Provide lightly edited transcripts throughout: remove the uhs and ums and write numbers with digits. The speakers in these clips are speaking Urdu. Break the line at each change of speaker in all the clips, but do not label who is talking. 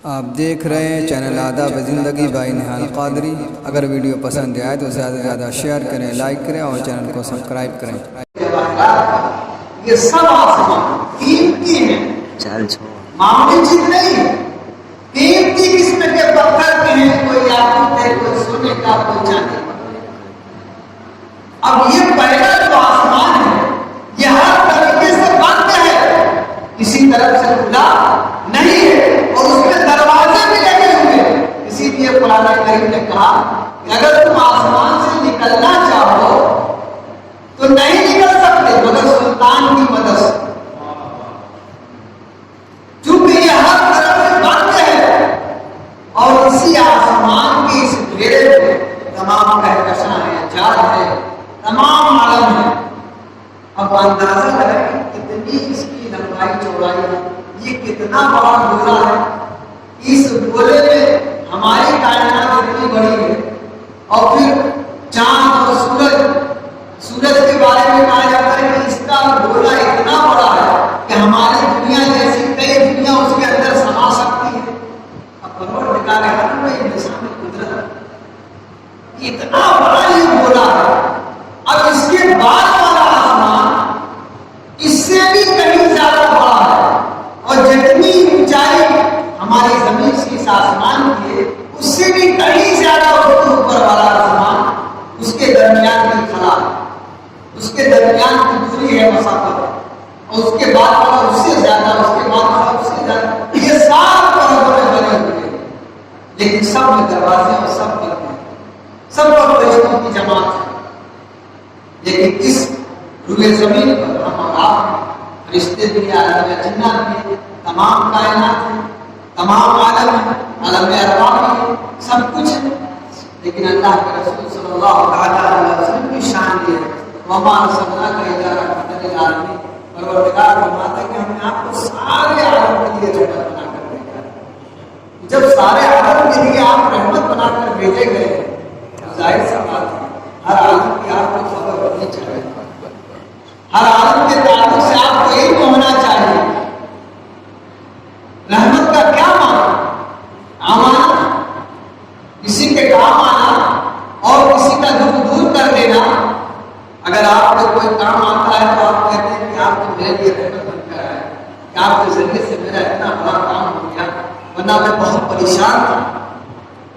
آپ دیکھ رہے ہیں چینل آداب زندگی بائی نہال قادری۔ اگر ویڈیو پسند آئے تو زیادہ سے زیادہ شیئر کریں، لائک کریں اور چینل کو سبسکرائب کریں۔
یہ سب آسمان قیمتی ہیں، معمولی چیز نہیں، قیمتی قسم کے پتھر کے ہیں، کوئی یاقوت ہے، کوئی سونے کا، کوئی چاندی کا۔ اب یہ پہلا جو آسمان ہے یہ ہر طریقے سے بند ہے، کسی طرف سے کھلا نہیں ہے، اور اس میں دروازے بھی لگے ہوئے ہیں۔ اسی لیے قرآن کریم نے کہا کہ اگر تم آسمان سے نکلنا چاہو تو نہیں نکل سکتے مگر سلطان کی مدد سے، چونکہ یہ ہر طرف سے بند ہے، اور اسی آسمان کے اس گھیرے میں تمام کہکشاں ہیں، جال ہے، تمام عالم ہے۔ اب اندازہ لگا کہ کتنی اس کی لمبائی چوڑائی ہے، یہ کتنا بڑا گولا ہے۔ اس گولے میں ہماری کائنات اتنی بڑی ہے، اور پھر چاند اور سورج کے بارے میں کہا جاتا ہے کہ اس کا گولا اتنا بڑا ہے کہ ہماری دنیا جیسی کئی دنیا اس کے اندر سما سکتی ہے۔ اب پروردگار عالم میں نظام قدرت اتنا بڑا یہ گولا ہے۔ اب اس کے بعد والا آسمان اس سے بھی کہیں زیادہ بڑا ہے، اور جتنی اونچائی ہماری زمین سے اس آسمان کی ہے اس سے بھی کہیں زیادہ اوپر والا آسمان، اس کے درمیان کی خلا، اس کے درمیان کی دوری ہے مسافت، اور اس کے بعد والا اس سے زیادہ، اس کے بعد والا اس سے زیادہ، یہ سات پرتوں میں بنے ہوئے ہیں، لیکن سب میں دروازے اور سب پر ہیں، سب پر فرشتوں کی جماعت ہے۔ لیکن اس روئے زمین پر ہم اور آپ، فرشتے بھی، عالم جنات بھی، تمام کائنات ہیں، تمام عالم ہیں، عالم ارواح بھی، سب کچھ ہے، لیکن اللہ کے رسول صلی اللہ علیہ وسلم کی شان یہ ہے وما ارسلناک الا رحمۃ للعالمین۔ پروردگار فرماتا ہے کہ ہم نے آپ کو سارے عالم کے لیے رحمت بنا کر بھیجا ہے۔ جب سارے عالم کے لیے آپ رحمت بنا کر بھیجے گئے تو ظاہر سی بات ہے ہر عالم کی آپ کو خبر ہونی چاہیے، ہر عالم کے تعلق سے آپ کو علم ہونا چاہیے۔ رحمت کا کیا معنی؟ آمانہ، کسی کے کام آنا اور کسی کا دکھ دور کر دینا۔ اگر آپ کو کوئی کام آتا ہے تو آپ کہتے ہیں کہ آپ کو میرے لیے رحمت بن کر آئے، کہ آپ کے ذریعے سے میرا اتنا بڑا کام ہو گیا، ورنہ میں بہت پریشان تھا۔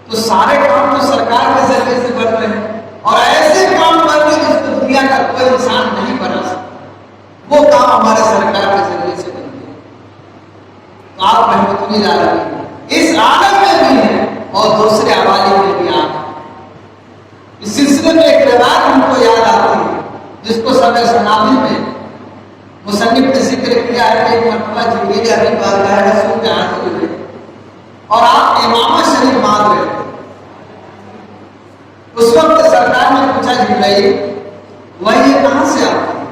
تو سارے کام تو سرکار کے ذریعے سے بن رہے ہیں، اور ایسے کام بن رہے جس کو دنیا کا کوئی انسان نہیں بنا سکتا، وہ کام ہمارے سرکار کے ذریعے سے بن گئے۔ تو آپ رحمت للعالمین اس عالم میں بھی ہیں اور دوسرے عوالم میں بھی آپ ہیں۔ اس سلسلے میں ایک روایت ہم کو یاد آتی ہے جس کو سبع سنابل میں مصنف نے ذکر کیا ہے کہ ایک مرتبہ جبریل امین بارگاہ رسول میں حاضر ہوئے اور آپ امامہ شریف مانگ رہے تھے۔ اس وقت سرکار نے پوچھا جبریل وہی کہاں سے آتے ہیں؟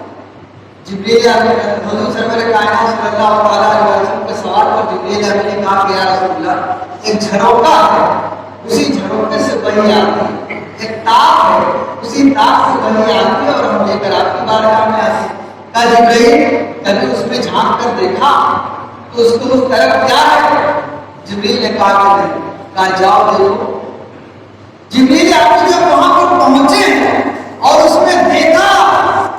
جبریل امین حضور سرور کائنات صلی اللہ علیہ وسلم کے سوال پر جبریل امین نے کہا کہ یا رسول اللہ ایک جھروکا ہے، اسی جھروکے سے وہی آتی ہے، ایک تاپ ہے، اسی تاپ سے وہی آتی ہے اور ہم لے کر آپ کی بارگاہ میں آتے ہیں۔ کہا جبریل کبھی اس میں جھانک کر دیکھا تو اس کو اس طرف کیا ہے؟ جبریل نے کہا کہ نہیں۔ کہا جاؤ دیکھو۔ جبریل آپ جب وہاں پر پہنچے اور اس میں دیکھا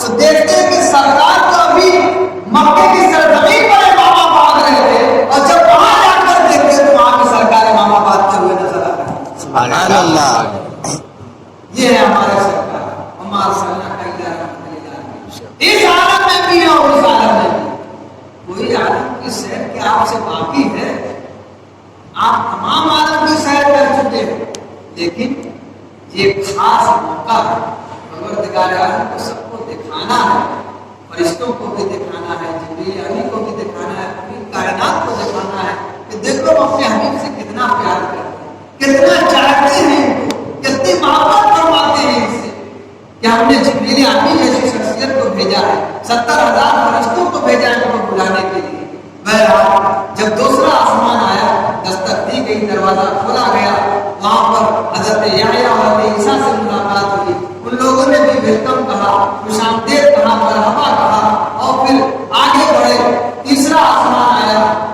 تو دیکھتے کہ سرکار تو ابھی مکے کی سرزمین پر امامہ باندھ رہے تھے، اور جب وہاں جا کر دیکھتے تو وہاں کی سرکار امامہ باندھتے ہوئے نظر آ رہے۔ سبحان اللہ، یہ ہے ہمارے سرکار، ہمارا سرکار کا رحمت للعالمین۔ اس عالم میں بھی اور اس عالم میں بھی کوئی عالم کی سیر کے آپ سے باقی ہے؟ آپ تمام عالم کی سیر کر چکے ہیں، لیکن یہ خاص موقع ہے، پروردگار عالم کو سب کو دکھانا ہے، فرشتوں کو بھی دکھانا ہے، جبریل امین کو بھی دکھانا ہے، پوری کائنات کو دکھانا ہے کہ دیکھو ہم اپنے حبیب سے کتنا پیار کرتے ہیں، کتنا چاہتے ہیں، کتنی محبت فرماتے ہیں اس سے، کہ ہم نے جبریل امین جیسی شخصیت کو بھیجا ہے، 70,000 فرشتوں کو بھیجا ہے ان کو بلانے کے لیے۔ بہرحال جب دوسرا آسمان آیا، دستک دی گئی، دروازہ کھولا گیا، وہاں پر حضرت یحییٰ اور حضرت عیسیٰ سے ملاقات ہوئی۔ ان لوگوں نے بھی ویلکم کہا، خوش آمدید کہا، مرحبا کہا، اور پھر آگے بڑھے۔ تیسرا آسمان آیا،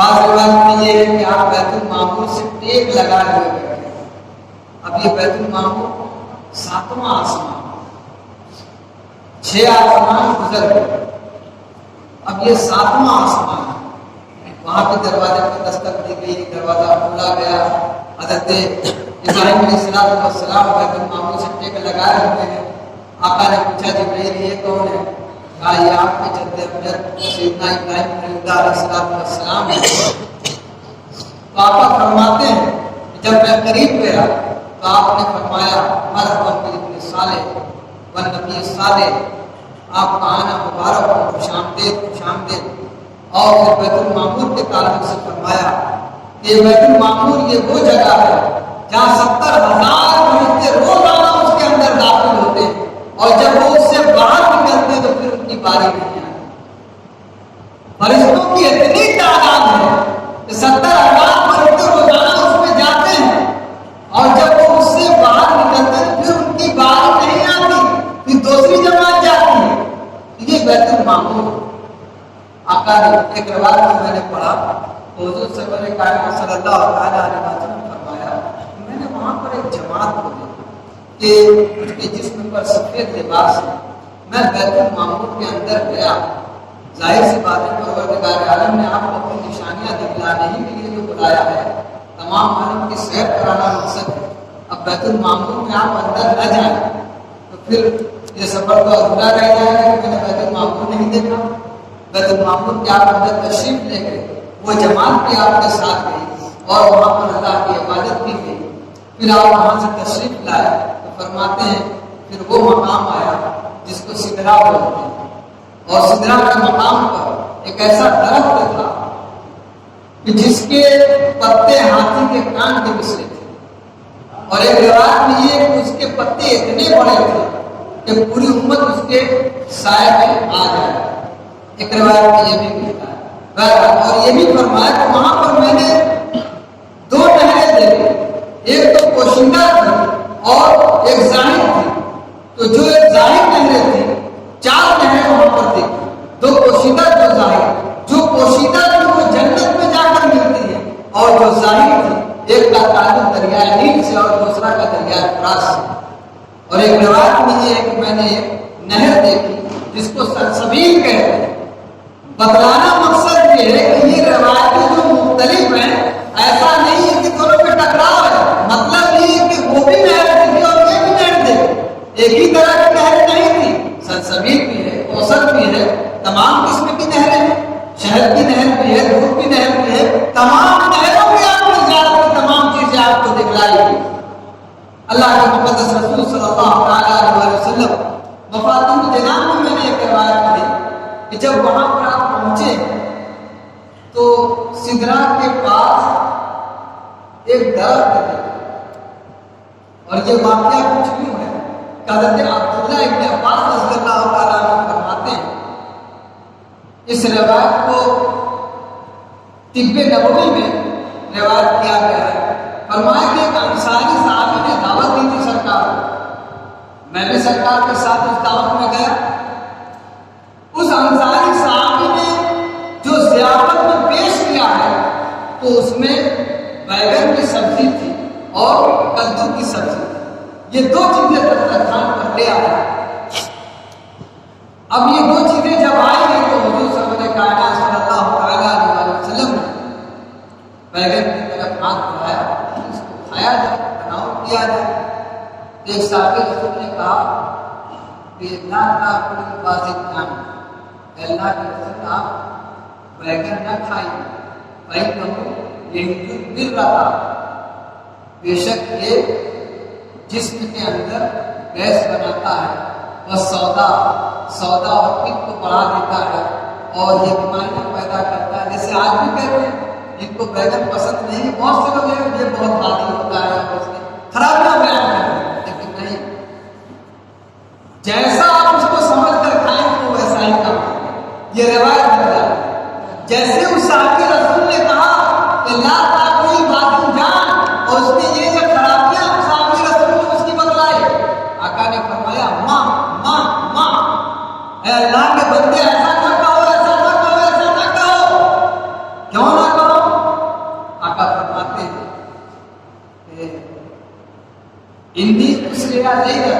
بعض روایت میں یہ ہے کہ آپ بیت المعمور سے ٹیک لگائے ہوئے بیٹھے ہیں۔ اب یہ بیت المعمور 7واں آسمان، 6 آسمان گزر گئے، اب یہ 7واں آسمان ہے۔ وہاں پہ دروازے پر دستک دی گئی، دروازہ کھولا گیا، حضرت ابراہیم علیہ السلام بیت المعمور سے ٹیک لگائے ہوئے ہیں۔ آقا نے پوچھا جبرائیل یہ کون ہے؟ کہا یہ آپ کے جد امجد سیدنا ابراہیم علیہ السلام ہے۔ تو آقا فرماتے ہیں کہ جب میں قریب گیا تو آپ نے فرمایا مرحبا بالابن صالح والنبی صالح، آپ کا آنا مبارک ہو، خوش آمدید خوش آمدید۔ اور پھر بیت المعمور کے تعلق سے فرمایا کہ بیت المعمور یہ وہ جگہ ہے جہاں 70,000 فرشتے روزانہ اس کے اندر داخل ہوتے ہیں، اور جب وہ اس سے باہر نکلتے ہیں تو پھر ان کی باری نہیں آتی۔ فرشتوں کی اتنی تعداد ہے کہ 70,000 فرشتے روزانہ اس میں جاتے ہیں، اور جب وہ اس سے باہر نکلتے ہیں تو پھر ان کی باری نہیں آتی، پھر دوسری جماعت جاتی ہے۔ یہ بیت المعمور آقا نے ایک روایت میں نے پڑھا، حضور سرور کائنات صلی اللہ علیہ وسلم نے فرمایا میں نے وہاں پر ایک جماعت کو دیکھا کہ اس کے جسم پر سفید لباس ہے۔ میں بیت المعمور کے اندر گیا، ظاہر سی بات ہے پروردگار عالم نے آپ کو اپنی نشانیاں دکھلانے ہی کے لیے جو بلایا ہے، تمام عالم کی سیر کرانا مقصد ہے۔ اب بیت المعمور میں آپ اندر نہ جائیں تو پھر یہ سفر تو ادھورا رہ جائے گا کہ میں نے بیت المعمور نہیں دیکھا۔ بیت المعمور کے آپ اندر تشریف لے گئے، وہ جماعت بھی آپ کے ساتھ گئی اور وہاں پر اللہ کی عبادت بھی گئی۔ پھر آپ وہاں سے تشریف لائے تو فرماتے ہیں پھر وہ مقام آیا جس کو سدرا بولتے ہیں، اور سدرا کے مقام پر ایک ایسا درخت تھا کہ جس کے پتے ہاتھی کے کان کے مثل تھے، اور ایک روایت میں یہ کہ اس کے پتے اتنے بڑے تھے کہ پوری امت اس کے سائے میں آ جائے۔ ایک روایت میں یہ بھی کہتا ہے، اور یہ بھی فرمایا کہ وہاں پر میں نے 2 نہریں دیکھی، ایک تو پوشیدہ تھی اور ایک ظاہر تھی۔ تو جو ایک ظاہر نہریں تھی، 4 نہریں وہاں پر دیکھی، 2 پوشیدہ 2 ظاہر۔ جو پوشیدہ تھی وہ جنت میں جا کر ملتی ہے، اور جو ظاہر تھی ایک کا تعلق دریائے نیل سے اور دوسرا کا دریائے فرات سے۔ اور ایک روایت میں یہ ہے کہ میں نے ایک نہر دیکھی جس کو سلسبیل کہتے ہیں۔ بتلانا مقصد یہ ہے کہ یہ روایتیں جو مختلف ہیں، ایسا نہیں ہے کہ دونوں میں ٹکراؤ ہے، مطلب یہ ہے کہ وہ بھی نہر دیکھی اور یہ بھی نہر دیکھی، ایک ہی طرح کی نہر نہیں تھی۔ سلسبیل بھی ہے، کوثر بھی ہے، تمام قسم کی نہریں ہیں، شہد کی نہر بھی ہے، دودھ کی نہر بھی ہے، تمام نہروں میں آپ نے زیادہ کی تمام چیزیں آپ کو دکھلائی گئی۔ اللہ کے مقدس رسول صلی اللہ علیہ وسلم وفات الجنان میں نے ایک روایت پڑھی کہ جب وہاں پر آپ پہنچے تو سدرا کے پاس ایک درخت تھا، اور یہ واقعہ کچھ کیوں ہے کہ حضرت عبداللہ ابن عباس رضی اللہ تعالیٰ عنہ فرماتے ہیں، اس روایت کو طب نبوی میں روایت کیا گیا ہے۔ فرمایا کہ ایک انصاری صحابی نے دعوت دی تھی سرکار کو، میں بھی سرکار کے ساتھ اس دعوت میں گیا۔ اس انصاری صحابی نے جو ضیافت میں پیش کیا ہے تو اس میں بیگن کی سبزی تھی اور کدو کی سبزی تھی، یہ 2 چیزیں دسترخوان پر لے آیا۔ اب یہ 2 چیزیں جب آئیں گی تو حضور سرور کائنات صلی اللہ علیہ وسلم نے بیگن کی طرف ہاتھ بڑھایا، اس کو کھایا جائے، تناول کیا جائے۔ ایک صحابی رسول نے کہا کہ لا تاکلوا باذقان، اللہ کے رسول آپ بیگن نہ کھائیے، فإنہ یحجب بالرقا، بے شک یہ جسم کے اندر گیس بناتا ہے، اور سودا اور پت کو بڑھا دیتا ہے، اور یہ بیماریاں پیدا کرتا ہے۔ جیسے آج بھی کہتے ہیں جن کو بیگن پسند نہیں، بہت سے لوگ ہیں یہ بہت بھاری ہوتا ہے اور اس کی خرابیاں بیان کرتے ہیں، لیکن نہیں، جیسا آپ اس کو سمجھ کر کھائیں تو ویسا ہی کام ہے۔ یہ روایت بتا ہے جیسے اس صحابی رسول نے کہا کہ لا تاکل باذقان، اور اس نے یہ جو خرابیاں صحابی رسول نے اس کی بتلائی، آقا نے فرمایا ماں ماں ماں، اے اللہ کے بندے ایسا نہ کہو، ایسا نہ کہو، ایسا نہ کہو۔ کیوں نہ کہو؟ انی اسریا لیلا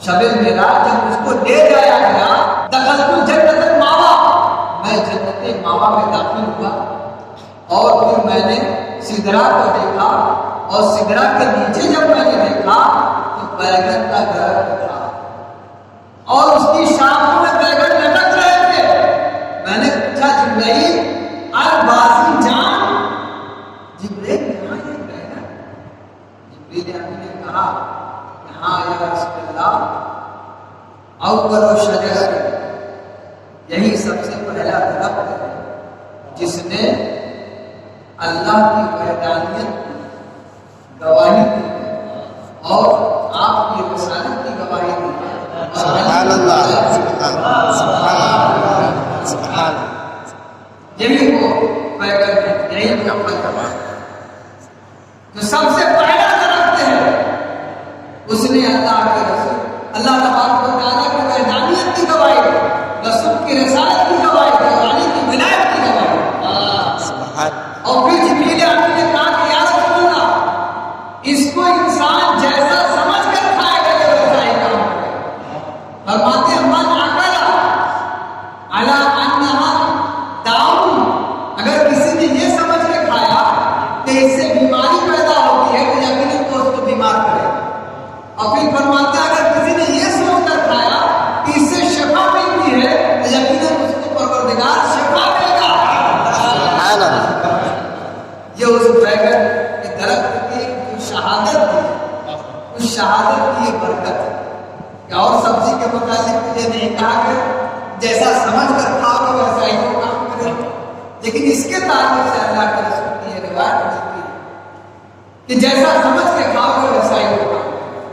شب معراج جب اس کو لے جایا گیا دخلت جنت الماوا میں جنت ماوا میں داخل ہوا اور پھر میں نے سدرا کو دیکھا اور سدرا کے نیچے جب میں نے دیکھا تو بیگن کا درخت تھا اور اس کی شاخوں میں بیگن لٹک رہے تھے. میں نے پوچھا جبرائیل البازی جان جبرائیل یہاں یہ بیگن جبرائیل نے کہا کہ ہاں یا رسول اللہ اول شجر یہی سب سے پہلا درخت ہے جس نے اللہ کی وحدانیت کی گواہی دی ہے اور آپ کی رسالت کی گواہی دی ہے.
سبحان اللہ سبحان اللہ سبحان اللہ.
یہی وہ بیگن ہے یہی وہ پھل ہے جو سب سے پہلا درخت ہے. اس نے اللہ کے رسول اللہ تبارک و تعالیٰ کی وحدانیت کی گواہی دی رسول کی رسالت کی گواہی دی اور علی کی ولایت کی گواہی دی.
سبحان
اور پھر جبریل امین نے کہا کہ یا رسول اللہ اس کو انسان جیسا سمجھ کر کھائے گا یہ ویسا ہی کام کرے گا. فرماتے ہیں من عقل علی انہا داؤن اگر کسی نے یہ سمجھ کے کھایا کہ اس سے بیماری پیدا ہوتی ہے تو یقیناً تو اس کو بیمار کرے گا. اور پھر فرماتے ہیں اگر کسی نے یہ سوچ کر کھایا کہ اس سے شفا ملتی ہے تو یقیناً اس کو پروردگار شفا دے گا.
سبحان اللہ.
یہ اس بیگن کے درخت کی جو شہادت تھی اس شہادت کی یہ برکت ہے کہ اور سبزی کے متعلق مجھے نہیں کہا کہ جیسا سمجھ کر کھاؤ گے ویسا ہی وہ کام کرے گا. لیکن اس کے تعلق سے اللہ کے رسول کی یہ روایت ملتی ہے کہ جیسا سمجھ کے کھاؤ گے ویسا ہی وہ کام کرے گا.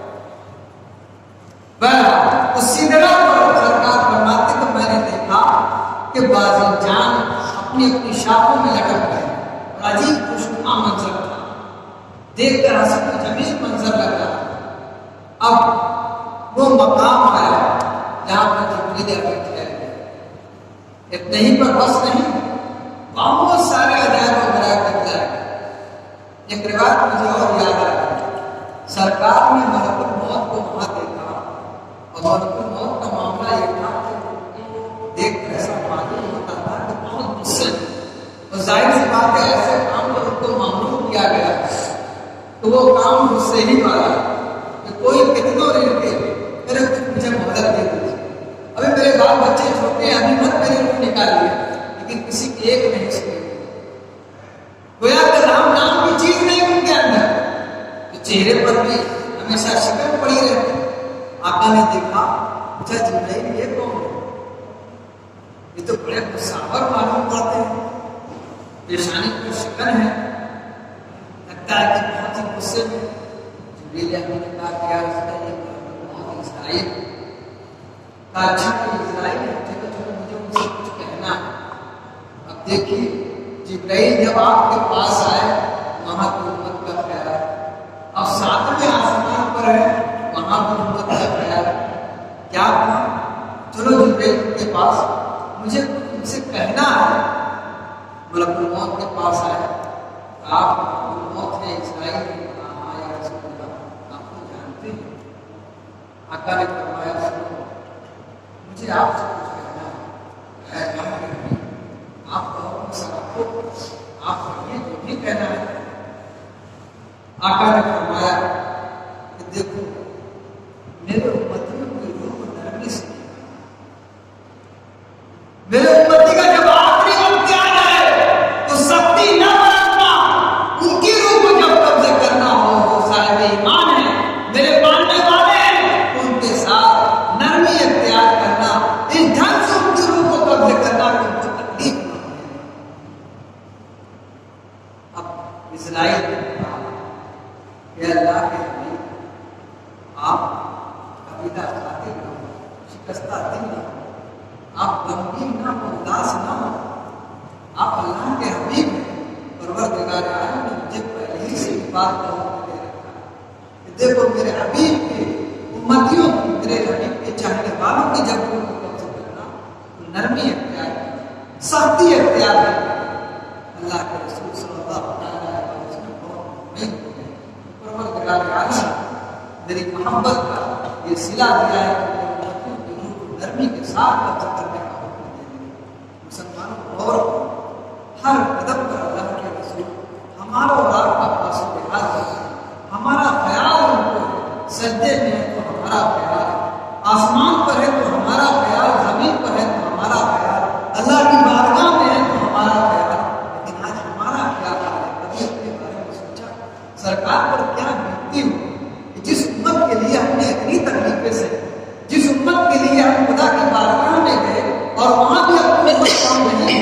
بہرحال اس سدرا پر سرکار فرماتے تو میں نے دیکھا کہ بازی جان اپنی اپنی شاخوں میں لٹک گئے. عجیب خوشنما منظر تھا دیکھ کر حسن و جمیل منظر لگ رہا. اب وہ مقام آیا جہاں پر جبریل امین ٹھہر گئے. اتنے ہی پر بس نہیں بہت سارے عجائب و غرائب دکھلائے گئے. ایک روایت مجھے اور یاد آ گئی. سرکار نے ملک الموت کو وہاں دیکھا اور ملک الموت کا معاملہ یہ تھا کہ دیکھ کر ایسا معلوم ہوتا تھا کہ بہت غصے اور ظاہر سی بات ہے ایسے کام جو ان کو معمول کیا گیا تو وہ کام مجھ سے ہی والا کہ کوئی کتنوں رہ کے میرے کچھ مجھے مدد دے دیجیے. ابھی میرے بال بچے چھوٹے ہیں ابھی مت میرے روح نکالیے لیکن کسی کی ایک نہیں سکے گویا کہ رام نام کی چیز نہیں ان کے اندر تو چہرے پر بھی ہمیشہ شکن پڑی رہتی. آقا نے دیکھا پوچھا جبرائیل یہ کون ہے یہ تو بڑے مسافر معلوم پڑتے ہیں پیشانی پر شکن ہے لگتا ہے کہ بہت ہی غصے میں. جبریل امین نے کہا کہ یار اس کا یہ بہت اسرائیل کا اچھا کہ اسرائیل ہے چلو چلو مجھے ان سے کچھ کہنا ہے. اب دیکھیے جبرائیل جب آپ کے پاس آئے وہاں کی امت کا خیال ہے. اب ساتویں آسمان پر ہے وہاں کی امت کا خیال ہے. کیا کہا چلو جبرائیل کے پاس مجھے کچھ ان سے کہنا ہے. ملک الموت کے پاس آئے آپ ملک الموت ہے اسرائیل نے کہا ہاں یا رسول اللہ آپ کو جانتے ہیں. آقا نے فرمایا سنو مجھے آپ سے کچھ کہنا ہے آپ کو سب کو آپ کو یہ جو بھی کہنا ہے. آقا نے فرمایا کہ دیکھو میرے امتیوں کی روح نرمی سے میرے امتی کا جب آخری وقت آ جائے تو سختی نہ برتنا. ان کی روح کو جب قبضے کرنا ہو وہ صاحب ایمان ہے میرے ماننے والے ہیں ان کے ساتھ نرمی اختیار کرنا اس ڈھنگ سے ان کی روح کو قبضے کرنا کہ ان کو تکلیف نہ ہو. اب اسرائیل نے کہا کہ اللہ کے حبیب آپ قبیلہ خاطر نہ ہو شکستہ دل نہ ہو آپ غمگین نہ ہو اداس نہ ہو. آپ اللہ کے حبیب ہیں. پروردگار عالم نے مجھے پہلے ہی سے بات کا حکم دے رکھا کہ دیکھو میرے حبیب کے امتیوں کی میرے حبیب کے چاہنے والوں کی جب ان کو قبض کرنا تو نرمی اختیار کرنا سختی اختیار کرنا. اللہ کے رسول صلی اللہ علیہ وسلم بہت نہیں ہو گئے. پروردگار پروردگار عالم میری محبت کا یہ صلہ دیا ہے کہ میرے مخلوق کی روح کو نرمی کے ساتھ قبضہ کرنے کا حکم دے دیا۔ مسلمانوں کو غور کرو، ہر قدم پر اللہ کے رسول ہمارا اور آپ کا پاس و لحاظ کرتے ہیں، ہمارا خیال ان کو سجدے میں ہے تو ہمارا خیال آسمان پر ہے تو ہمارا خیال زمین پر ہے تو ہمارا خیال اللہ کی بارگاہ میں ہے تو ہمارا خیال، لیکن آج ہمارا کیا حال ہے؟ کبھی اپنے بارے میں سوچا سرکار پر کیا بیتتی ہو؟ جس امت کے لیے ہم نے اتنی تکلیفیں سے، جس امت کے لیے ہم خدا کی بارگاہ میں گئے اور وہاں بھی اپنی امت کام نہیں ہوئی،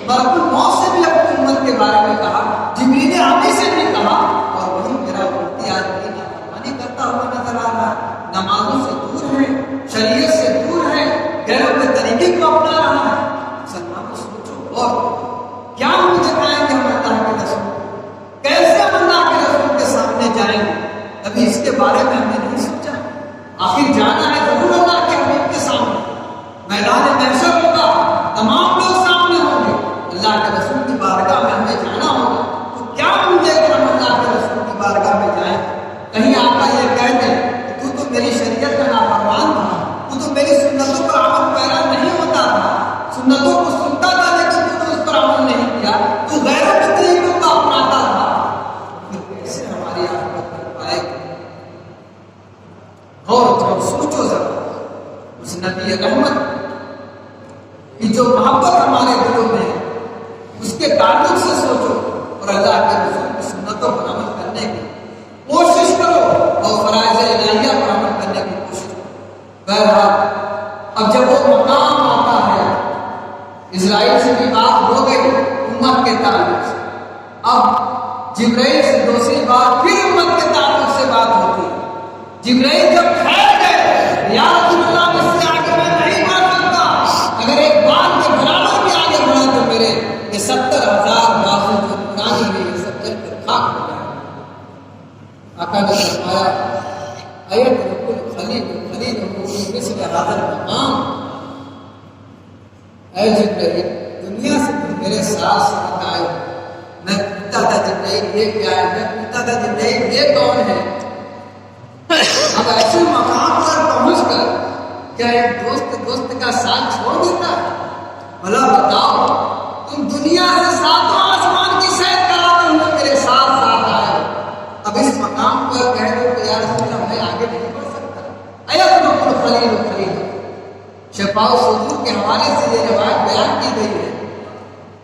ملک الموت سے بھی اپنی امت کے بارے میں کہا، جبریل امین سے بھی کہا، اور وہی میرا امتی آج بھی نافرمانی کرتا ہوا نظر آ رہا ہے، نمازوں سے دور ہے، شریعت سے دور ہے، غیروں کے طریقے کو اپنا رہا ہے۔ مسلمانوں سوچو اور کیا ہم جتائیں گے ہم اللہ کے رسول، کیسے ہم اللہ کے رسول کے سامنے جائیں گے؟ ابھی اس کے بارے میں ہم نے نہیں سوچا۔ آخر جانا ہے ضرور اللہ کے حبیب کے سامنے، میدان محشر ہوگا، تمام لوگ سامنے ہوں گے، اللہ کے رسول کی بارگاہ میں ہمیں جانا ہوگا، تو کیا ہم لے کر ہم اللہ کے رسول کی بارگاہ میں جائیں؟ کہیں آقا یہ کہہ دیں کہ تو میری شریعت کا نافرمان تھا، تو میری سنتوں پر عمل پیرا نہیں ہوتا تھا، سنتوں کو سنتا تھا لیکن تو اس پر عمل نہیں کیا، تو غیروں کے طریقوں کو اپناتا تھا، پھر کیسے ہماری عاقبت کر پائے گی؟ اور سوچو ذرا اس نبی رحمت کی جو محبت ہمارے دلوں میں ہے اس کے تعلق سے سوچو، اور اللہ کے رسول کی سنتوں پر عمل کرنے کی کوشش کرو اور فرائض الہیہ پر عمل کرنے کی کوشش کرو۔ بہرحال اب جب وہ مقام آتا ہے، اسرائیل سے بھی بات ہو گئی امت کے تعلق سے، اب جبرائیل سے دوسری بار پھر امت کے تعلق سے بات ہوتی ہے۔ جبرائیل جب ٹھہر گئے، یا رسول اللہ اس سے آگے میں نہیں بڑھ سکتا، اگر ایک بات کے برابر بھی آگے بڑھا تو میرے یہ 70,000 بازو جو پرانی ہے یہ سب جل کر خاک ہو جائے۔ آقا نے فرمایا ایت رکل خلیل خلیل مثل حاضر مقام، اے جبرائیل دنیا سے تم میرے ساتھ ساتھ آئے۔ میں پوچھتا تھا جبرائیل یہ کیا ہے، میں پوچھتا تھا جبرائیل یہ کون ہے؟ اب ایسے مقام پر پہنچ کر کیا ایک دوست کا ساتھ چھوڑ دیتا ہے؟ بھلا بتاؤ، تم دنیا سے ساتوں آسمان کی سیر کراتے ہوئے میرے ساتھ ساتھ آئے، اب اس مقام پر کہہ دو کہ یا رسول اللہ میں آگے نہیں بڑھ سکتا۔ ایت رکل خلیل خلیل، شفاء الصدور کے حوالے سے یہ روایت بیان کی گئی ہے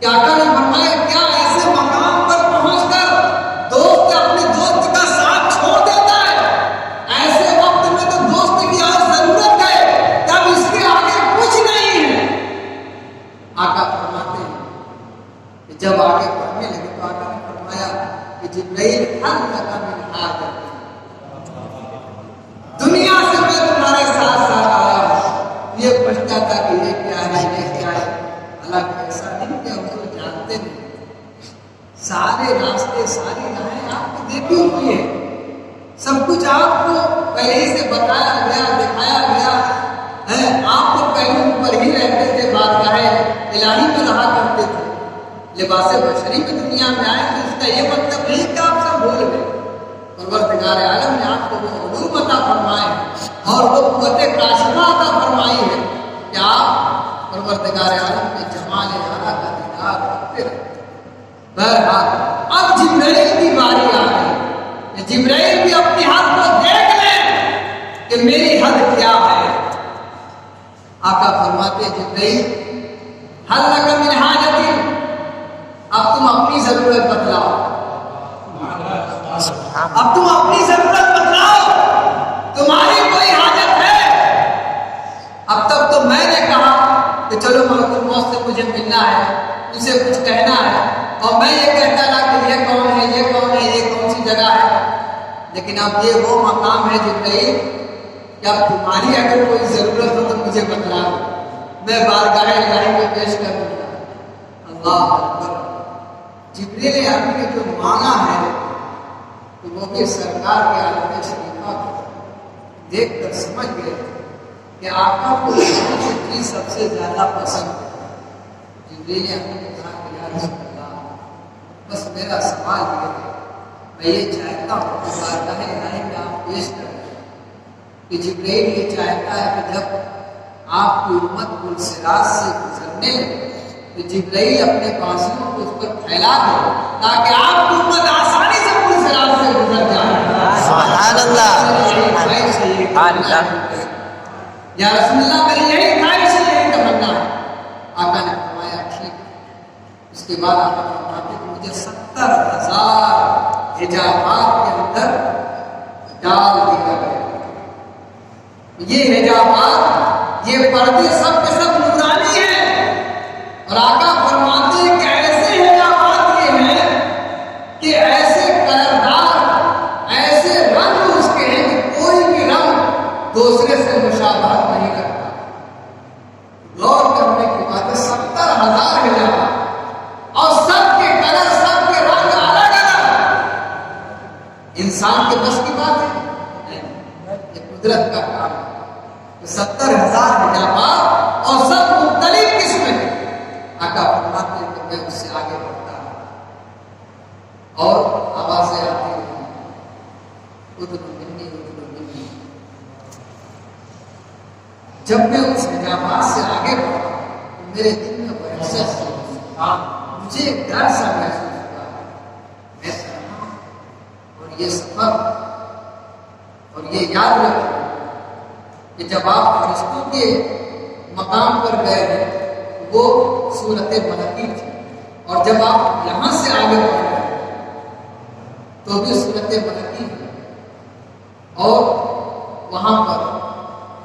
کہ آقا نے فرمایا کیا ایسے مقام پر پہنچ کر دوست اپنے دوست کا ساتھ چھوڑ دیتا ہے؟ ایسے وقت میں تو دوست کی اور ضرورت ہے، تب اس کے آگے کچھ نہیں ہے۔ آقا فرماتے ہیں کہ جب آگے پڑھنے لگے تو آقا نے فرمایا کہ جبرائیل حل لگا من حاضر، دنیا سے میں تمہارے ساتھ ساتھ آیا ہوں۔ یہ پوچھتا تھا کہ یہ کیا ہے یہ کیا ہے، حالانکہ ایسا نہیں کہ حضور جانتے ہیں، سارے راستے ساری راہیں آپ کو دیکھی ہوئی ہے، سب کچھ آپ کو پہلے ہی سے بتایا گیا دکھایا گیا ہے، آپ کو پہلے اوپر ہی رہتے تھے، بارگاہ الہی میں رہا کرتے تھے، لباس بشری میں دنیا میں آئے تو اس کا یہ مطلب نہیں کہ آپ سب بھول گئے۔ پروردگار عالم نے آپ کو وہ علوم عطا فرمائے اور وہ قوت کاشفہ عطا فرمائی ہے کہ آپ پروردگار عالم کے جمال اعلیٰ کا دیدار کرتے رہے۔ بہرحال اب جبرائیل کی باری آ گئی کہ جبرائیل بھی اپنی حد کو دیکھ لیں کہ میری حد کیا ہے۔ آقا فرماتے جبرائیل حل لک من حاجت، اب تم اپنی ضرورت بتلاؤ، اب تم اپنی ضرورت بتلاؤ، تمہاری کوئی حاجت ہے؟ اب تک تو میں نے کہا کہ چلو ملک الموت سے مجھے ملنا ہے، اسے کچھ کہنا ہے، اور میں یہ کہتا تھا کہ یہ کون ہے یہ کون ہے یہ کون سی جگہ ہے، لیکن اب یہ وہ مقام ہے جبرائیل کہ اب تمہاری اگر کوئی ضرورت ہو تو مجھے بتلا دو، میں بارگاہ الہی میں پیش کر دوں گا۔ اللہ اکبر، جبرائیل امین نے جو مانگا ہے تو وہ بھی سرکار کے عالم شریفہ کو دیکھ کر سمجھ گئے کہ آقا کو کون سی چیز سب سے زیادہ پسند ہے۔ جبرائیل امین نے کہا کہ یا رسول اللہ بس میرا سوال یہ ہے، میں یہ چاہتا ہوں کہ بارگاہ پیش کر کہ جبرائیل یہ چاہتا ہے کہ جب آپ کی امت پلسرات سے گزرنے لگے تو جبرائیل اپنے بازوؤں کو اس پر پھیلا دے تاکہ آپ کی امت آسانی سے پلسرات سے گزر جائے۔
سبحان اللہ،
یا رسول اللہ میری یہی خواہش ہے، یہی تمنا ہے۔ آقا نے فرمایا ٹھیک ہے۔ اس کے بعد آقا فرماتے کہ مجھے 70,000 حجابات کے اندر ڈال دیا گیا۔ یہ حجابات، یہ پردے سب کے سب نورانی ہیں، اور آقا فرماتے ہیں کہ ایسے حجابات یہ ہیں کہ ایسے کلردار، ایسے رنگ اس کے ہیں کہ کوئی بھی رنگ دوسرے سے مشابہت نہیں کرتا۔ غور کرنے کی بات ہے، 70,000 حجابات اور سب کے کلر، سب کے رنگ الگ الگ۔ انسان کے بس کی بات ہے، یہ قدرت کا کام ہے۔ 70,000 حجابات اور سب مختلف قسم کے۔ آقا فرماتے ہیں کہ میں اس سے آگے بڑھتا ہوں اور آوازیں آتی ہیں، ادنو منی ادنو منی۔ جب میں اس حجابات سے آگے بڑھا تو میرے دل میں وہ احساس ہوا، مجھے ایک ڈر سا محسوس ہوا، میں سنا اور یہ سفر اور یہ یاد رکھیں کہ جب آپ فرشتوں کے مقام پر گئے ہیں وہ صورت ملکی تھی، اور جب آپ یہاں سے آگے بڑھ رہے ہیں تو بھی صورت ملکی ہے، اور وہاں پر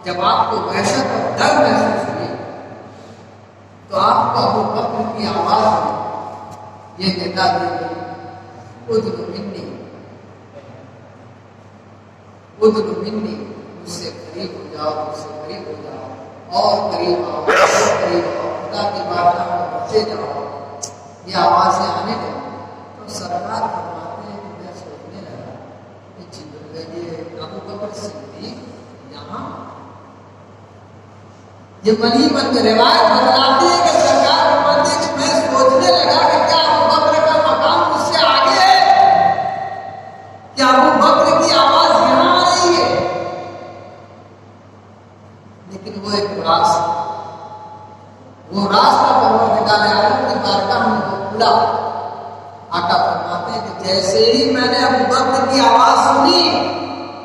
جب آپ کو وحشت اور ڈر محسوس ہوئی تو آپ کو ابو بکر کی آواز میں یہ ندا دی گئی، ادنو منی ادنو منی، مجھ سے قریب ہو جاؤ، مجھ سے قریب ہو جاؤ، اور قریب آؤ، اور قریب آؤ، خدا کی بارگاہ میں بچے جاؤ۔ یہ آوازیں آنے لگی تو سرکار فرماتے ہیں کہ میں سوچنے لگا کہ یہ ابو بکر صدیق یہاں، یہ بنی بن کے روایت بتلاتی ہے کہ سرکار فرماتے ہیں کہ میں سوچنے لگا کہ کیا ابو بکر کا مقام مجھ سے آگے ہے، کیا ابو بکر کی آواز یہاں آ رہی ہے؟ لیکن وہ ایک راستہ، وہ راستہ پروردگار عالم کی بارگاہ میں وہ کھلا۔ آقا فرماتے ہیں کہ جیسے ہی میں نے ابو بکر کی آواز سنی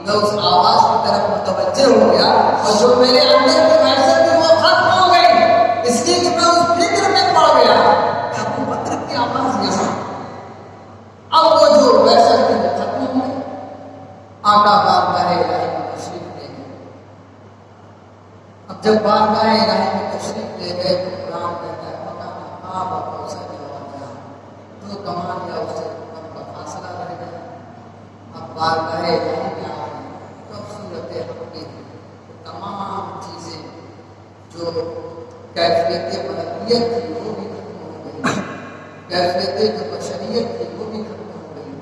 میں اس آواز کی طرف متوجہ ہو گیا، اور جو میرے اندر کی وحشت تھی وہ ختم ہو گئی، اس لیے کہ میں اس فکر میں پڑ گیا کہ ابو بکر کی آواز یہاں۔ اب وہ جو وحشت تھی وہ ختم ہو گئی۔ آقا بارگاہ الہی میں تشریف لے گئے۔ اب جب بارگاہ الہی میں تشریف لے گئے تو قرآن کہتا ہے مکان آب اور اسے جواب دو کمان یا اس سے کم کا فاصلہ رہ گیا۔ اب بارگاہ الہی میں آ گئے، تب صورت حقیقی تمام چیزیں جو کیفیت ملکیت تھی وہ بھی ختم ہو گئی، کیفیت جو بشریت تھی وہ بھی ختم ہو گئی۔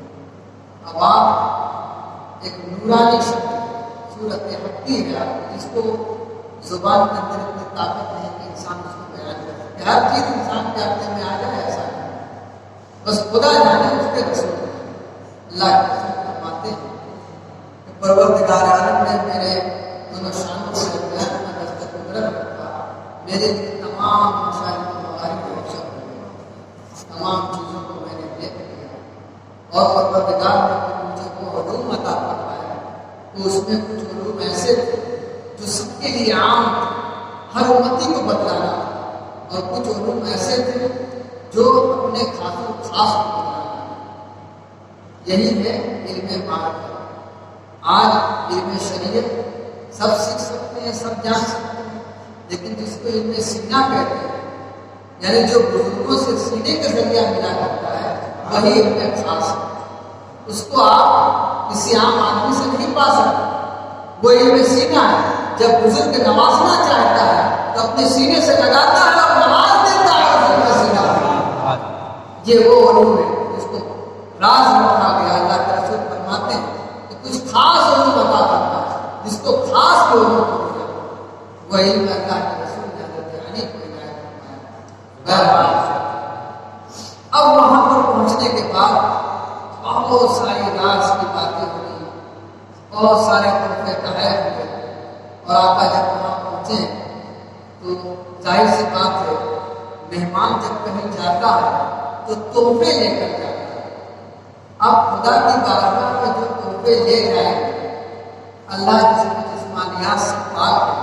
اب آپ ایک نورانی شکل صورت حقیقی ہے جس کو زبان کے اندر اتنی طاقت نہیں کہ انسان اس کو بیان کر سکے، ہر چیز انسان کے اپنے میں آ جائے ایسا نہیں، بس خدا جانے اس کے رسول ہے۔ اللہ کے رسول فرماتے ہیں کہ پروردگار عالم نے میرے دونوں شانوں کے درمیان میں دست قدرت رکھا، میرے لیے تمام مشاہد و مغارب روشن ہو گئے، تمام چیزوں کو میں نے دیکھ لیا، اور پروردگار نے مجھے وہ علوم عطا فرمایا تو اس میں کچھ علوم ایسے تھے جو سب کے لیے عام تھے، ہر امتی کو بتلانا تھا، اور کچھ علوم ایسے تھے جو اپنے خاص و خاص کو بتلانا تھا۔ یہی ہے علم معرفت۔ آج علم شریعت سب سیکھ سکتے ہیں، سب جان سکتے ہیں، لیکن جس کو علم سینہ کہتے ہیں، یعنی جو بزرگوں سے سینے کے ذریعہ ملا کرتا ہے، وہی علم خاص ہے۔ اس کو آپ کسی عام آدمی سے نہیں پا سکتے، وہ علم سینہ ہے۔ جب بزرگ نوازنا چاہتا ہے تو اپنے سینے سے لگاتا ہے اور نواز دیتا ہے اس کا سینہ۔ یہ وہ علوم ہے جس کو راز رکھا گیا۔ اللہ کے رسول فرماتے ہیں کہ کچھ خاص علوم عطا کرتا ہے، جس کو خاص علوم کو دیا وہ علم اللہ کے رسول نے حضرت علی کو عنایت فرمایا۔ اب وہاں پر پہنچنے کے بعد بہت ساری راز کی باتیں ہوئی، بہت سارے تحفے تحائف ہوئے، اور آقا جب وہاں پہنچے تو ظاہر سی بات ہے، مہمان جب کہیں جاتا ہے تو تحفے لے کر جاتا ہے۔ اب خدا کی بارگاہ میں جو تحفے لے جائیں گے، اللہ جس کو جسمانیات سے پاک ہے،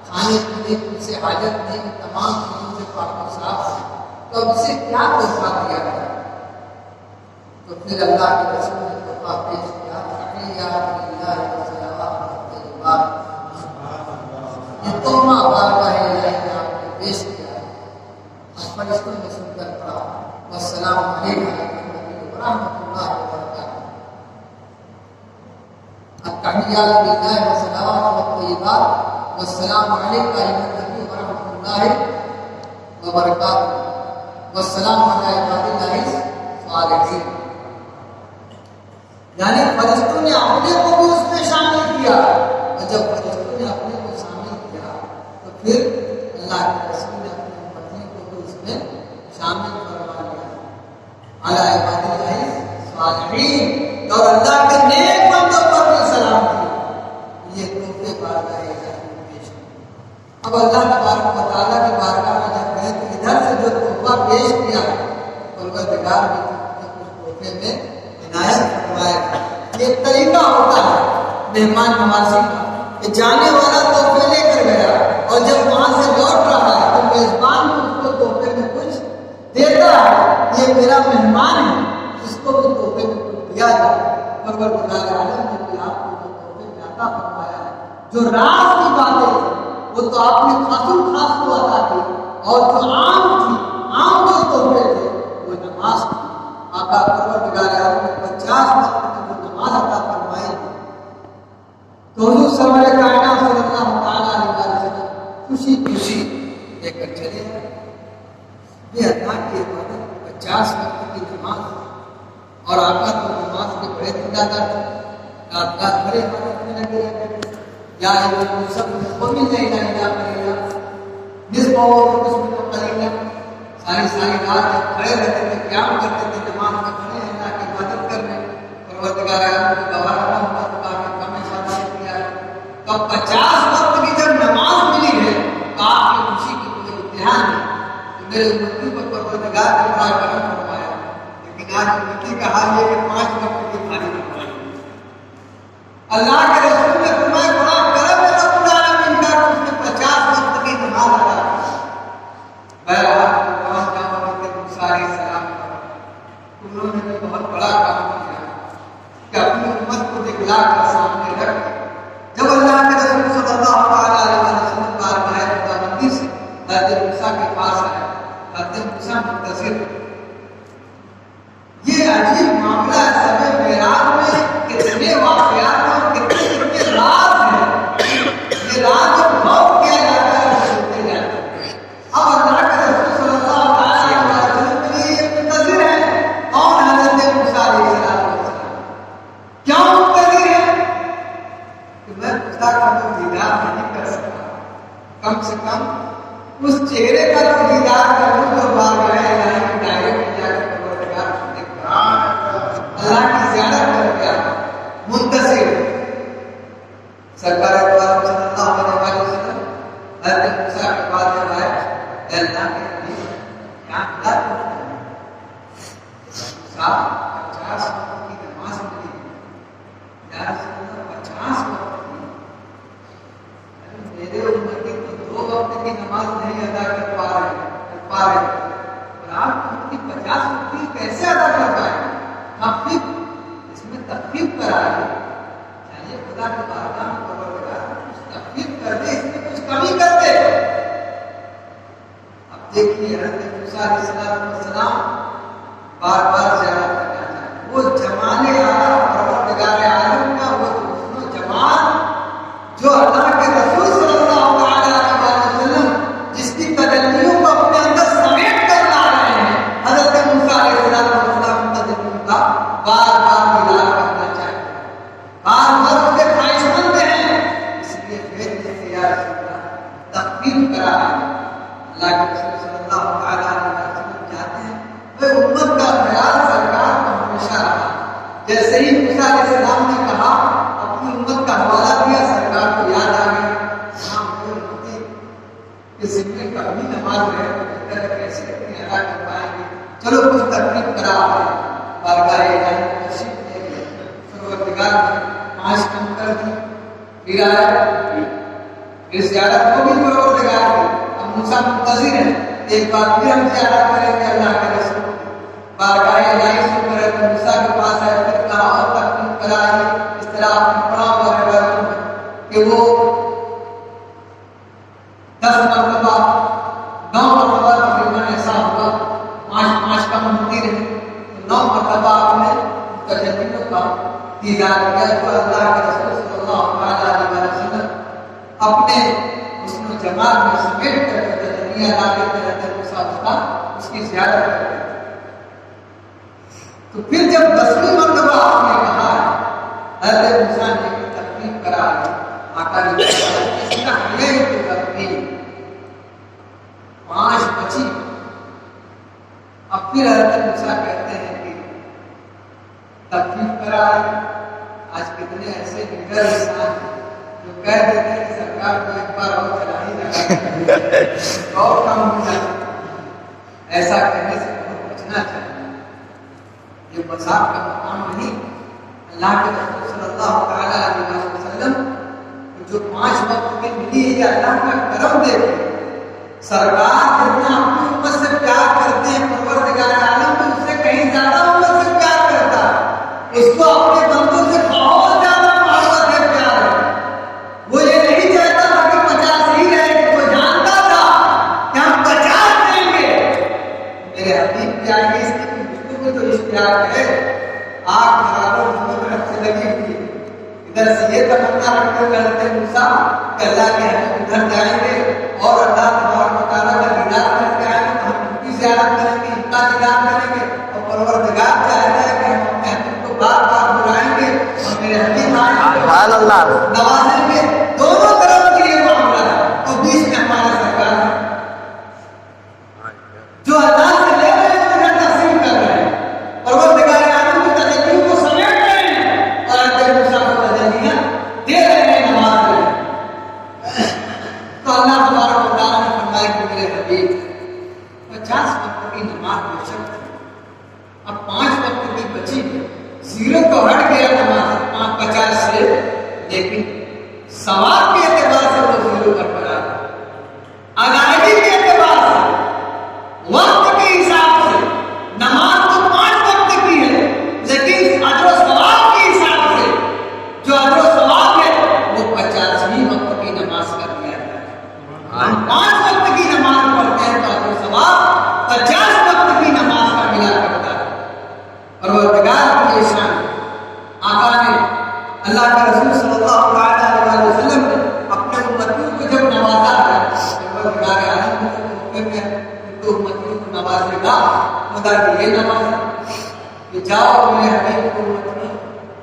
کھانے پینے کی سے حاجت نہیں، تمام چیزوں سے پاک و صاف ہے، تو اب اسے کیا تحفہ دیا جائے؟ تو پھر اللہ کے رسول نے تحفہ پیش کیا، تحیات للہ و صلوات و طیبات، یہ تحفہ بارگاہ الہی میں آپ نے پیش کیا ہے۔ اور فرشتوں نے سن کر پڑھا، والسلام علیکم ورحمۃ اللہ وبرکاتہ۔ التحیات للہ و صلوات و طیبات، والسلام علیکم ورحمۃ اللہ وبرکاتہ، والسلام علی عباد اللہ الصالحین۔ یعنی فرشتوں نے اپنے کو بھی اس میں شامل کیا، اور جب فرشتوں نے اپنے کو شامل کیا تو پھر اللہ کے رسول نے اپنے امتی کو بھی اس میں شامل کروا لیا، علی عباد اللہ الصالحین، اور اللہ کے نیک بندوں پر بھی سلام کی۔ یہ تحفے بارگاہ الہی میں پیش کیا۔ اب اللہ تبارک و تعالیٰ کی بارگاہ میں جب گئے تو ادھر سے جو تحفہ پیش کیا پروردگار بھی کچھ تحفے میں عنایت فرمائے۔ یہ ایک طریقہ ہوتا ہے مہمان نوازی کا کہ جانے والا تحفے لے کر گیا، اور جب وہاں سے لوٹ رہا ہے تو میزبان کو اس کو تحفے میں کچھ دیتا ہے۔ یہ میرا مہمان ہے، اس کو بھی تحفے میں کچھ دیا جائے۔ پروردگار عالم نے بھی آپ کو جو تحفے میں عطا فرمایا ہے، جو راز کی باتیں تھیں وہ تو آپ نے خاص کو عطا کی، اور جو عام تھی، عام جو تحفے تھے وہ نماز تھی۔ آقا پروردگار عالم نے 50 وقت کی جو نماز عطا فرمائی تھی، تو حضور سرور کائنات صلی اللہ تعالیٰ علیہ وسلم خوشی خوشی لے کر چلے گئے۔ یہ اللہ کی عبادت 50 وقت کی نماز، اور آقا تو نماز کے بڑے دلہ دار تھے، رات رات بھر عبادت میں لگے رہتے تھے۔ یا سب کو مل جائے گا نصف قلیلا، ساری رات جب کھڑے رہتے تھے، قیام کرتے تھے، نماز میں کھڑے ہیں اللہ کی عبادت کر رہے ہیں۔ پروردگار عالم کو گوارا نہ ہوا تو کہا کہ کم عبادت کیا ہے۔ تو اب 50 وقت کی جب نماز ملی ہے تو آپ کی خوشی کی کوئی امتحان ہے کہ میرے امتی پر پروردگار نے بڑا کرم فرمایا، لیکن آج امتی کا حال یہ کہ 5 وقت کی خالی فرمائی۔ اللہ کے رسول نے فرمایا بڑا کرم ہے رب العالمین کا کہ اس نے 50 وقت کی نماز ادا کی۔ بہرحال پہنچ جاؤ کہ موسیٰ علیہ السلام پر انہوں نے بھی بہت بڑا کام کیا کہ اپنی امت کو دکھلا کر سامنے رکھ، جب اللہ کے رسول صلی اللہ علیہ وسلم بارگاہ خداوندی سے حضرت موسیٰ کے پاس آئے، حضرت موسیٰ منتظر۔ یہ عجیب معاملہ ہے، سب معراج میں کتنے واقعات اور کتنے راز ہیں، یہ راز جب غور کیا جاتا ہے وہ سنتے جاتے ہیں۔ اب اللہ کے رسول صلی اللہ علیہ وسلم کے لیے یہ منتظر ہے، کون؟ حضرت موسیٰ علیہ السلام۔ کیوں منتظر ہے؟ کہ میں خدا کا تو دیدار نہیں کر سکتا، کم سے کم اس چہرے کا تو دیدار کروں جو بارگاہ الہی میں ڈائریکٹ جا کے پروردگار کو دیکھ رہا ہے، اللہ کی زیارت کر کے منتظر۔ سرکار اکرم صلی اللہ علیہ وسلم حضرت موسیٰ کے پاس جب آئے، اے اللہ کے نبی کیا خدا کرتا ہے؟ موسیٰ 50 وقت کی نماز ملی، یا رسول اللہ 50 وقت کی؟ میرے امتی تو 2 وقت کی نماز نہیں ادا کر پا رہے، اور آپ کی 50 وقت کی کیسے ادا کر پائے؟ تخفیف، اس میں تخفیف کرا ہے، چاہیے خدا کے بارگاہ میں پروردگار کچھ تخفیف کر دے، اس میں کچھ کمی کر دے۔ اب دیکھیے حضرت موسیٰ علیہ السلام بار بار زیارت کرنا چاہتے، وہ جمال اعلیٰ پروردگار عالم کا وہ حسن و جمال جو اللہ کے رسول صلی اللہ علیہ وسلم جس کی تجلیوں کو اپنے اندر سمیٹ کر لا رہے ہیں، حضرت موسیٰ علیہ السلام تجلیوں کا بار بار دیدار کرنا چاہتے ہیں، بار بار اس کے خواہش مند ہیں، اس لیے بھیج دیتے یا رسول اللہ تخفیف کرا ہے۔ اللہ کے رسول صلی اللہ علیہ وسلم چاہتے ہیں وہ امت کا خیال سرکار کو ہمیشہ رہا، نماز ہے کیسے اتنی ادا کر پائیں گے، چلو کچھ تکلیف کرا بارگاہ الہی میں تشریف لے گئے، پروردگار نے 5 کم کر دی، پھر آیا، پھر زیارت ہو گئی پروردگار کی، اب موسیٰ منتظر ہیں ایک بار پھر ہم زیارت کریں گے اللہ کے رسول بارگاہ الہی سے کرے تو موسیٰ کے پاس آئے، پھر کہا اور تکلیف کرائے، اس طرح آپ نے پڑھا ہوا ہے روایتوں میں کہ وہ 10 مرتبہ 9 مرتبہ تقریباً ایسا ہوا، 5 کم ہوتی رہی، 9 مرتبہ آپ نے تجلیوں کا دیدار کیا جو اللہ کے رسول صلی اللہ علیہ وسلم اپنے حسن و جمال میں سمیٹ کر کے تجلیہ لاتے رہتے اس کی زیارت کرتے تھے۔ تو پھر جب 10ویں مرتبہ آپ نے کہا حضرت موسیٰ نے بھی تکلیف کرا ہے، آقا نے کہا اس کا یہ تو تکلیف 5 بچی۔ اب پھر حضرت موسیٰ کہتے ہیں کہ تکلیف کرا ہے، آج کتنے ایسے لیڈر انسان ہیں جو کہہ دیتے ہیں کہ سرکار کو ایک بار اور چلا ہی جائے اور کام ہو جائے، ایسا کہنے سے بہت بچنا چاہیے، یہ مذاق کا مقام نہیں۔ اللہ کے رسول صلی اللہ علیہ وسلم جو 5 وقت کی ملی ہے یہ اللہ کا کرم دیکھیں، سرکار جتنا اپنی امت سے پیار کرتے ہیں پروردگار عالم تو اس سے کہیں زیادہ امت سے پیار کرتا ہے، اس کو اپنے بندوں سے بہت زیادہ محبت ہے، پیار ہے، وہ یہ نہیں چاہتا تھا کہ 50 ہی رہے، وہ جانتا تھا کہ ہم 50 دیں گے، میرے حبیب بھی آئیں گے، اس کی مجھ کو تو اشتیاق ہے، آگ برابر دونوں طرف سے لگی ہوئی ہے، ادھر سے یہ تمنا رکھتے ہوئے حضرت موسیٰ کہ اللہ کے حبیب ادھر جائیں گے اور اللہ تبارک و تعالیٰ کا دیدار کر کے آئیں گے تو ہم ان کی زیارت کریں گے، ان کا دیدار کریں گے، اور پروردگار چاہتا ہے کہ ہم اپنے حبیب کو بار بار بلائیں گے اور میرے حبیب آئیں گے نوازیں گے، دونوں طرف کے لیے معاملہ ہے، اور بیچ میں ہمارا سرکار ہے جو اللہ سے لے رہے ہیں ادھر تقسیم کر رہے ہیں، پروردگار عالم کی تجلیوں کو سمیٹ رہے ہیں اور حضرت موسیٰ کو تجلیاں دے رہے ہیں، نواز رہے ہیں۔ تو اللہ تبارک و تعالیٰ نے فرمایا کہ میرے حبیب 50 وقت کی نماز بے شک ہے، اب 5 وقت کی بچی ہے، 0 تو ہٹ گیا نماز 50 سے، لیکن ثواب کے اعتبار سے وہ 0 پر پڑا ہے، ادائیگی کے اعتبار سے، وقت کے حساب سے نماز تو 5 وقت کی ہے، لیکن اجر و ثواب کے حساب سے جو اجر و ثواب ہے وہ 50ویں وقت کی نماز کر دیا ہے۔ ہم 5 وقت کی نماز پڑھتے ہیں تو اجر و ثواب 50 وقت کی نماز کا ملا کرتا ہے۔ پروردگار کی شان آقا نے اللہ کے رسول صلی اللہ علیہ وسلم نے اپنے امتیوں کو جب نوازا ہے، پروردگار عالم نے تو امتیوں کو نوازے گا، خدا نے یہ نوازا کہ جاؤ میرے حبیب کو امتیوں،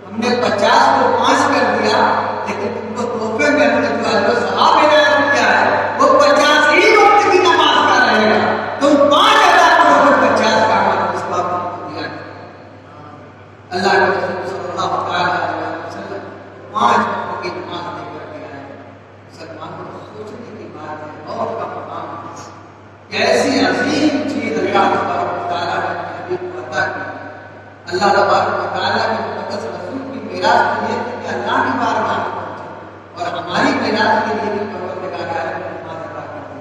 ہم نے 50 کو 5 کر دیا، لیکن تم کو تحفے میں ہم نے جو اجر و ثواب عنایت کیا ہے وہ 50 ہی وقت کی نماز کا رہے گا، تم 5 ادا کرو تو 50 کا عمل اس بات کو دیا۔ اللہ کے رسول صلی اللہ علیہ وسلم 5 وقت کی نماز لے کر کے آئے، مسلمانوں کو سوچنے کی بات ہے اور کا مقام ہے کہ ایسی عظیم چیز اللہ تبارک و تعالیٰ نے اپنے حبیب کو عطا کی۔ اللہ تبارک و تعالیٰ کے مقدس رسول کی میراث تو یہ تھی کہ اللہ کی بارگاہ میں پہنچے، اور ہماری میراث کے لیے بھی پروردگار عالم نے نماز عطا کر دی۔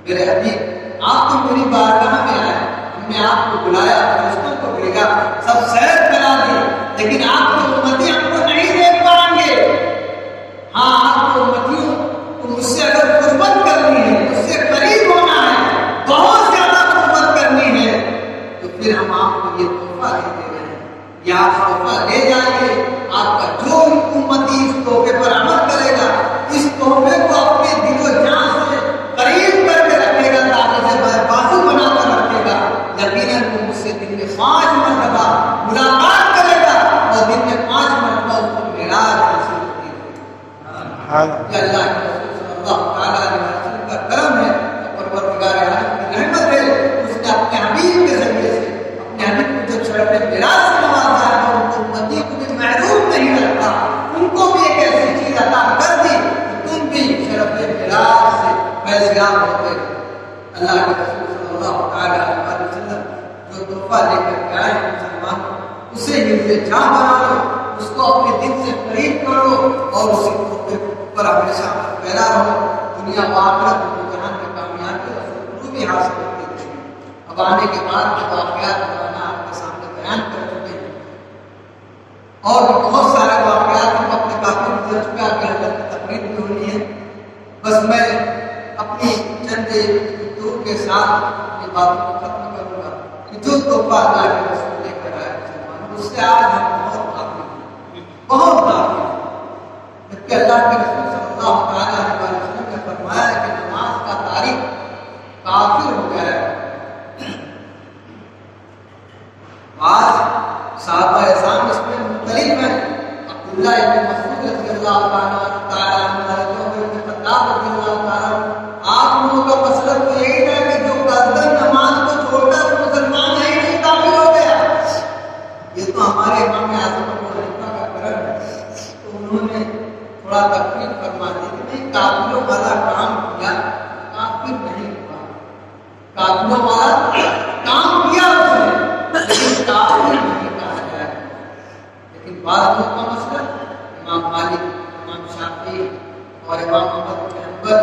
میرے حبیب آپ تو میری بارگاہ میں آئے، ہم نے آپ کو بلایا، فرشتوں کو بھیجا، سب سیر کرا دی، لیکن آپ کی امتی ہم کو نہیں دیکھ پائیں گے۔ ہاں آپ کو امتیوں کو مجھ سے اگر قربت کرنی ہے، مجھ سے قریب ہونا ہے، بہت زیادہ قربت کرنی ہے، تو پھر ہم آپ کو یہ تحفہ دے دے رہے ہیں، یہ آپ تحفہ لے جائیں گے، آپ کا جو امتی اس تحفے پر عمل کرے گا، اس تحفے کو اپنے دل و جان سے قریب کر کے رکھے گا، تاکہ سے بازو بنا کر رکھے گا، یقیناً وہ مجھ سے دن میں 5 مرتبہ ملاقات کرے گا اور دن میں 5 مرتبہ اس کو معراج حاصل ہوتی ہے۔ یہ اللہ کے رسول صلی اللہ علیہ وسلم کا کرم ہے، پروردگار عالم کی رحمت ہے، اس نے اپنے حبیب کے ذریعے سے اپنے حبیب کو جو شرف معراج سے نوازا ہے اور ان کو امتی کو بھی محروم نہیں رکھا، ان کو بھی ایک ایسی چیز عطا کر دی کہ تم بھی شرف معراج سے فیضیاب ہوتے۔ اللہ کے رسول صلی اللہ تعالی علیہ وسلم جو تحفہ لے کر کے آئے مسلمانوں اسے حفظ جان بنا لو، اس کو اپنے دل سے قریب کر لو اور اسی تحفے پر ہمیشہ پھیلا رہو، دنیا و آخرت و جہان کی کامیابی اور خوبی حاصل کرتے رہے۔ اب آنے کے بعد کے واقعات مولانا آپ کے سامنے بیان کر چکے ہیں اور بہت سارے واقعات ہم اپنے کافی گزر چکے ہیں، آگے حضرت کی تقریر بھی ہونی ہے، بس میں اپنی چند گفتگو کے ساتھ یہ باتوں کو ختم کروں گا کہ جو تحفہ اللہ کے رسول لے کر آئے مسلمان اس سے آج ہم بہت کافی ہیں، بہت کافی ہیں، جبکہ اللہ کے رسول صلی اللہ تعالیٰ علیہ وسلم نے فرمایا ہے کہ نماز کا تارک کافر ہو گیا ہے۔ بعض صحابہ اعظام اس میں مختلف ہیں، عبداللہ ابن مسعود رضی اللہ تعالیٰ عنہ، حضرت عمر بن خطاب رضی اللہ تعالیٰ عنہ، آپ لوگوں کا مسئلہ تو یہی ہے کہ جو قصداً نماز کو چھوڑ کر مسلمان نہیں کافر ہو گیا۔ یہ تو ہمارے امام اعظم ابو حنیفہ کا کرم ہے، تو انہوں نے تھوڑا تفصیل فرما دی کہ نہیں، کافروں والا کام کیا کافر نہیں ہوا، کافروں والا کام کیا اس نے لیکن کافر نہیں کہا جائے۔ لیکن بعض لوگ کا مسئلہ امام مالک، امام شافعی اور امام احمد بن حنبل،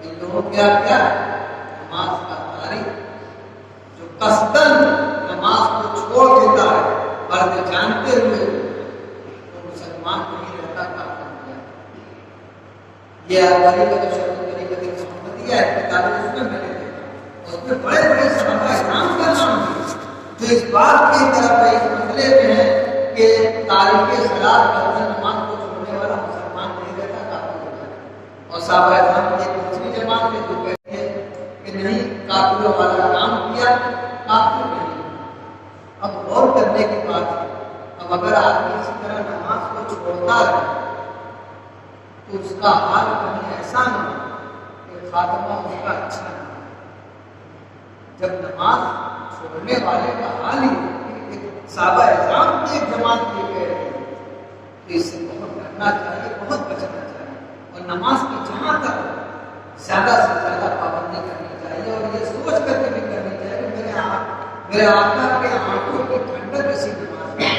ان لوگوں کیا کیا نماز کا تارک جو قصداً نماز کو چھوڑ دیتا ہے فرض جانتے ہوئے تو مسلمان نہیں رہتا، کافر ہو گیا۔ یہ طریقہ شرط طریقہ محمدیہ ہے، کتاب اس میں میں نے دیکھا، اس میں بڑے بڑے صحابہ اکرام کا نام ہے جو اس بات کی طرف ہے، اس مسئلے میں ہے کہ تاریخ صلاۃ قصداً نماز کو چھوڑنے والا مسلمان نہیں رہتا، کافر ہو جاتا۔ اور صحابہ اکرام کی ایک دوسری جماعت ہے جو کہتے ہیں کہ نہیں، کافروں والا کام کیا کافر نہیں۔ اب غور کرنے کی بات ہے، اب اگر آدمی اسی طرح نماز کو چھوڑتا رہے تو اس کا حال کہیں ایسا نہ ہو کہ خاتمہ اس کا اچھا نہ ہو۔ جب نماز چھوڑنے والے کا حال ہی صحابہ اعظام کی ایک جماعت یہ کہہ رہی ہے تو اس سے بہت ڈرنا چاہیے، بہت بچنا چاہیے، اور نماز کی جہاں تک زیادہ سے زیادہ پابندی کرنی چاہیے اور یہ سوچ کر کے بھی کرنی چاہیے کہ میرے آقا کے آنکھوں کی ٹھنڈک اسی نماز میں،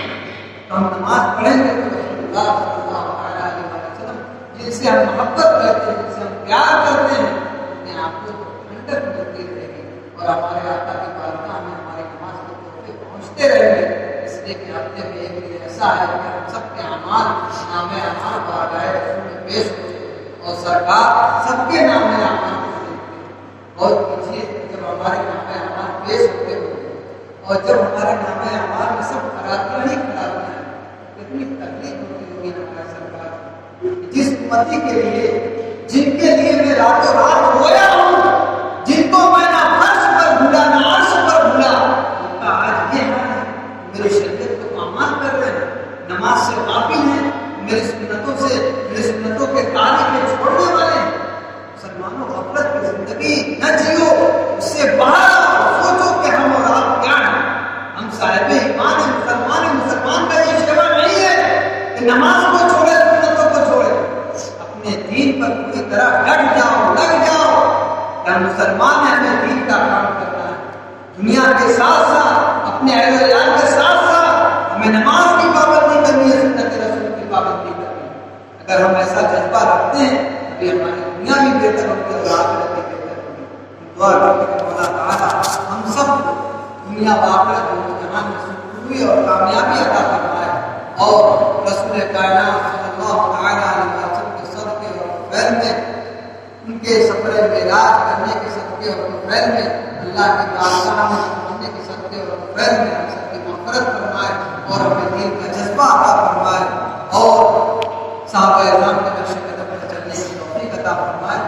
تو ہم نماز پڑھیں گے تو رسول اللہ صلی اللہ علیہ وسلم جن سے ہم محبت کرتے ہیں، جن سے ہم پیار کرتے ہیں، اپنے آنکھوں کو ٹھنڈک ملتی رہے گی اور ہمارے آقا کی بارگاہ میں ہماری نماز کے تحفے پہنچتے رہیں گے۔ اس لیے کہ ہفتے میں ایک دن ایسا ہے کہ ہم سب کے اعمال نام اعمال بارگاہ رسول میں پیش ہوتے ہیں اور سرکار سب کے نام اعمال کو دیکھتے ہیں۔ اور کیجیے جب ہمارے نام اعمال پیش ہوتے ہوتے اور جب ہمارے نام اعمال میں سب خرابیاں ہی خرابیاں ہیں، کتنی تکلیف ہوتی ہوگی ہمارے سرکار کو، جس امتی کے لیے، جن کے لیے میں راتوں رات رویا ہوں، جن کو میں نہ فرش پر بھولا نہ عرش پر بھولا، ان کا آج یہ حال ہے، میری شریعت کو پامال کر رہے ہیں، نماز سے غافل ہیں، میری سنتوں کے تاریخ میں چھوڑنے والے ہیں۔ مسلمانوں غفلت کی زندگی نہ جیو، اس سے باہر آؤ، سوچو کہ ہم اور آپ کیا ہیں، ہم صاحب ایمان ہیں، مسلمان کا یہ شیوا نہیں ہے کہ نماز کو چھوڑے، سنتوں کو چھوڑے، اپنے دین پر پوری طرح ڈٹ جاؤ، لگ جاؤ کہ مسلمان ہے، ہمیں دین کا کام کرنا ہے، دنیا کے ساتھ ساتھ اپنے اہل و عیال کے ساتھ ساتھ ہمیں نماز کی پابندی کرنی ہے، سنت رسول کی پابندی کرنی ہے۔ اگر ہم ایسا جذبہ رکھتے ہیں تو ہماری دنیا بھی بہتر ہوگی اور آخرت بھی بہتر ہوگی۔ دعا کرتے ہیں مولا تعالیٰ ہم سب کو دنیا و آخرت دونوں جہان میں سکون اور کامیابی عطا فرمائے اور رسول کائنات صلی اللہ تعالیٰ علیہ وسلم کے صدقے اور خیر میں، ان کے سفر معراج کرنے کے صدقے اور خیر میں، اللہ کی بارگاہ میں پہنچنے کے صدقے اور خیر میں ہم سب کی مغفرت فرمائے اور ہمیں دین کا جذبہ عطا فرمائے اور صحابہ اعظام کے نقش قدم پر چلنے کی توفیق عطا فرمائے۔